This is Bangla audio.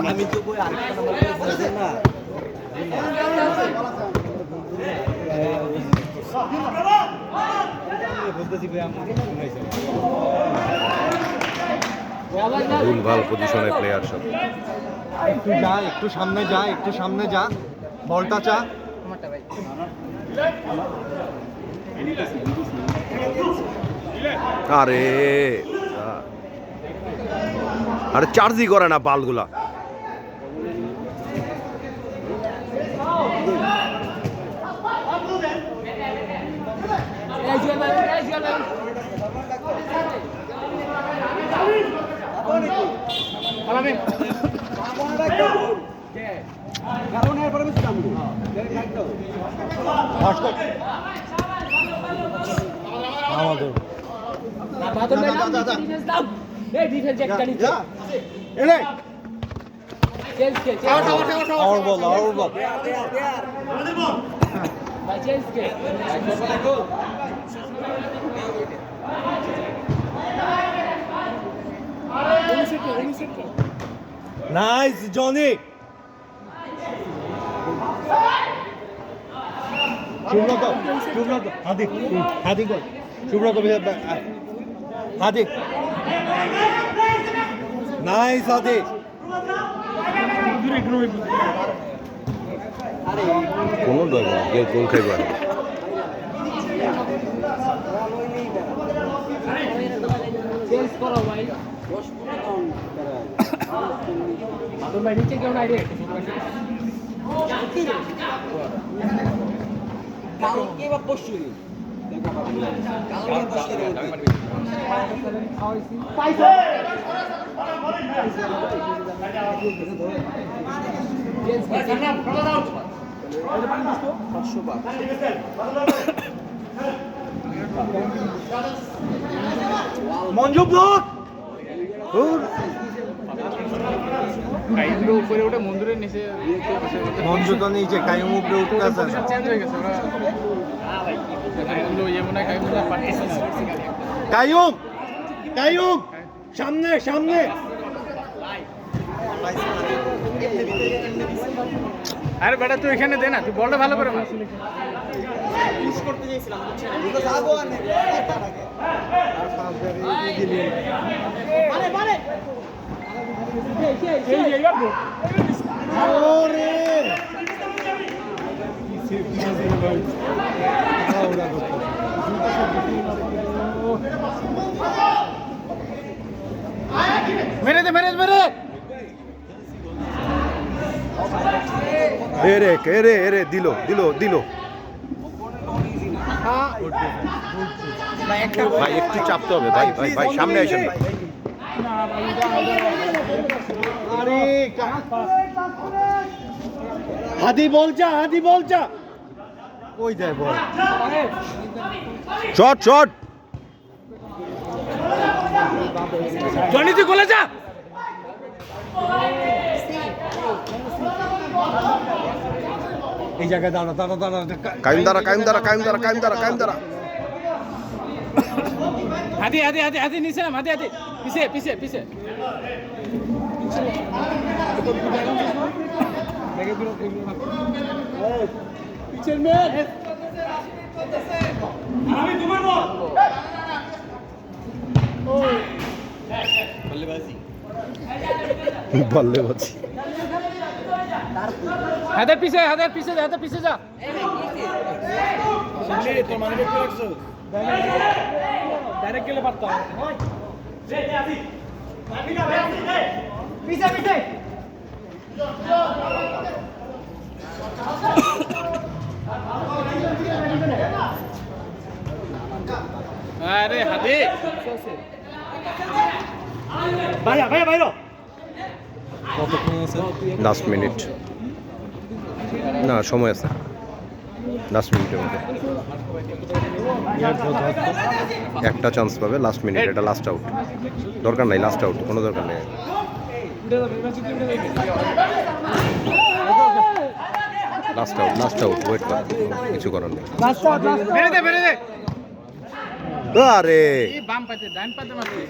আমি তো কই আরেকটা নাম্বার করে বলছেন না ভুলভাল পজিশনে প্লেয়ার সব। একটু যা, একটু সামনে যা, একটু সামনে যা, বলটা চা। আরে আরে চার্জই করে না বালগুলা। Nice Johnny. সুব্রত, সুব্রত, হাদি, হাদি কর, সুব্রত, হাদি, নাইস হাদি। কোনো দয় না, কেউ গোল খাইবে না। চেঞ্জ করো ভাই। ভাই নিচে কেউ নাই রে। কালকে বা পরশু দিন কালকে পরশু দিন মঞ্জু ব্লক উপরে ওটা মন্দিরের নিচে মঞ্জু তো নিচে কাইম উপরে উঠতে আছে চেঞ্জ হয়ে গেছে ওরা ইয়ে মনে হয় কাইম পাঠিয়েছে না কাইম কাইম সামনে সামনে আরে বেটা তুই এখানে দে না তুই বলটা ভালো করে মার পুশ করতে যাইছিলাম বুঝছেন যাবো আর মানে মানে এই যে যাবো ওরে মেরে দে মেরে মেরে এরে এরে এরে দিল দিল দিল। ভাই একটু চাপতে হবে ভাই, ভাই ভাই সামনে আসেন ভাই। আরে হাদি বল যা, হাদি বল যা, ওই যায় বল। শট শট জনি তুই গোলে যা এই জায়গায় দাঁড়া দাঁড়া দাঁড়া কাইম দ্বারা কাইম দ্বারা কাইম দ্বারা কাইম দ্বারা কাইম দ্বারা। হাতি হাতি হাতি হাতি নিচে নাম হাতি হাতি পিছে পিছে পিছে পিছের মেয়ে আমি তোমার বল বল্লেবাজি বল্লেবাজি। হাতের পিছে হাতের পিছে যা হাতের পিছে যা সামনে তোর মানে দেখতে রাখছো ডাইরেক্ট গেলে পারতাম পিছে পিছে আরে হাতি ভাইয়া ভাইয়া ভাইয়া লাস্ট মিনিট না সময় আছে 10 মিনিটের মধ্যে একটা চান্স পাবে লাস্ট মিনিট, এটা লাস্ট আউট। দরকার নাই লাস্ট আউট, কোনো দরকার নেই। লাস্ট আউট ওয়েট কর, কিছু করার নেই। মেরে দে আরে বাম পাতে ডান পাতে মারতে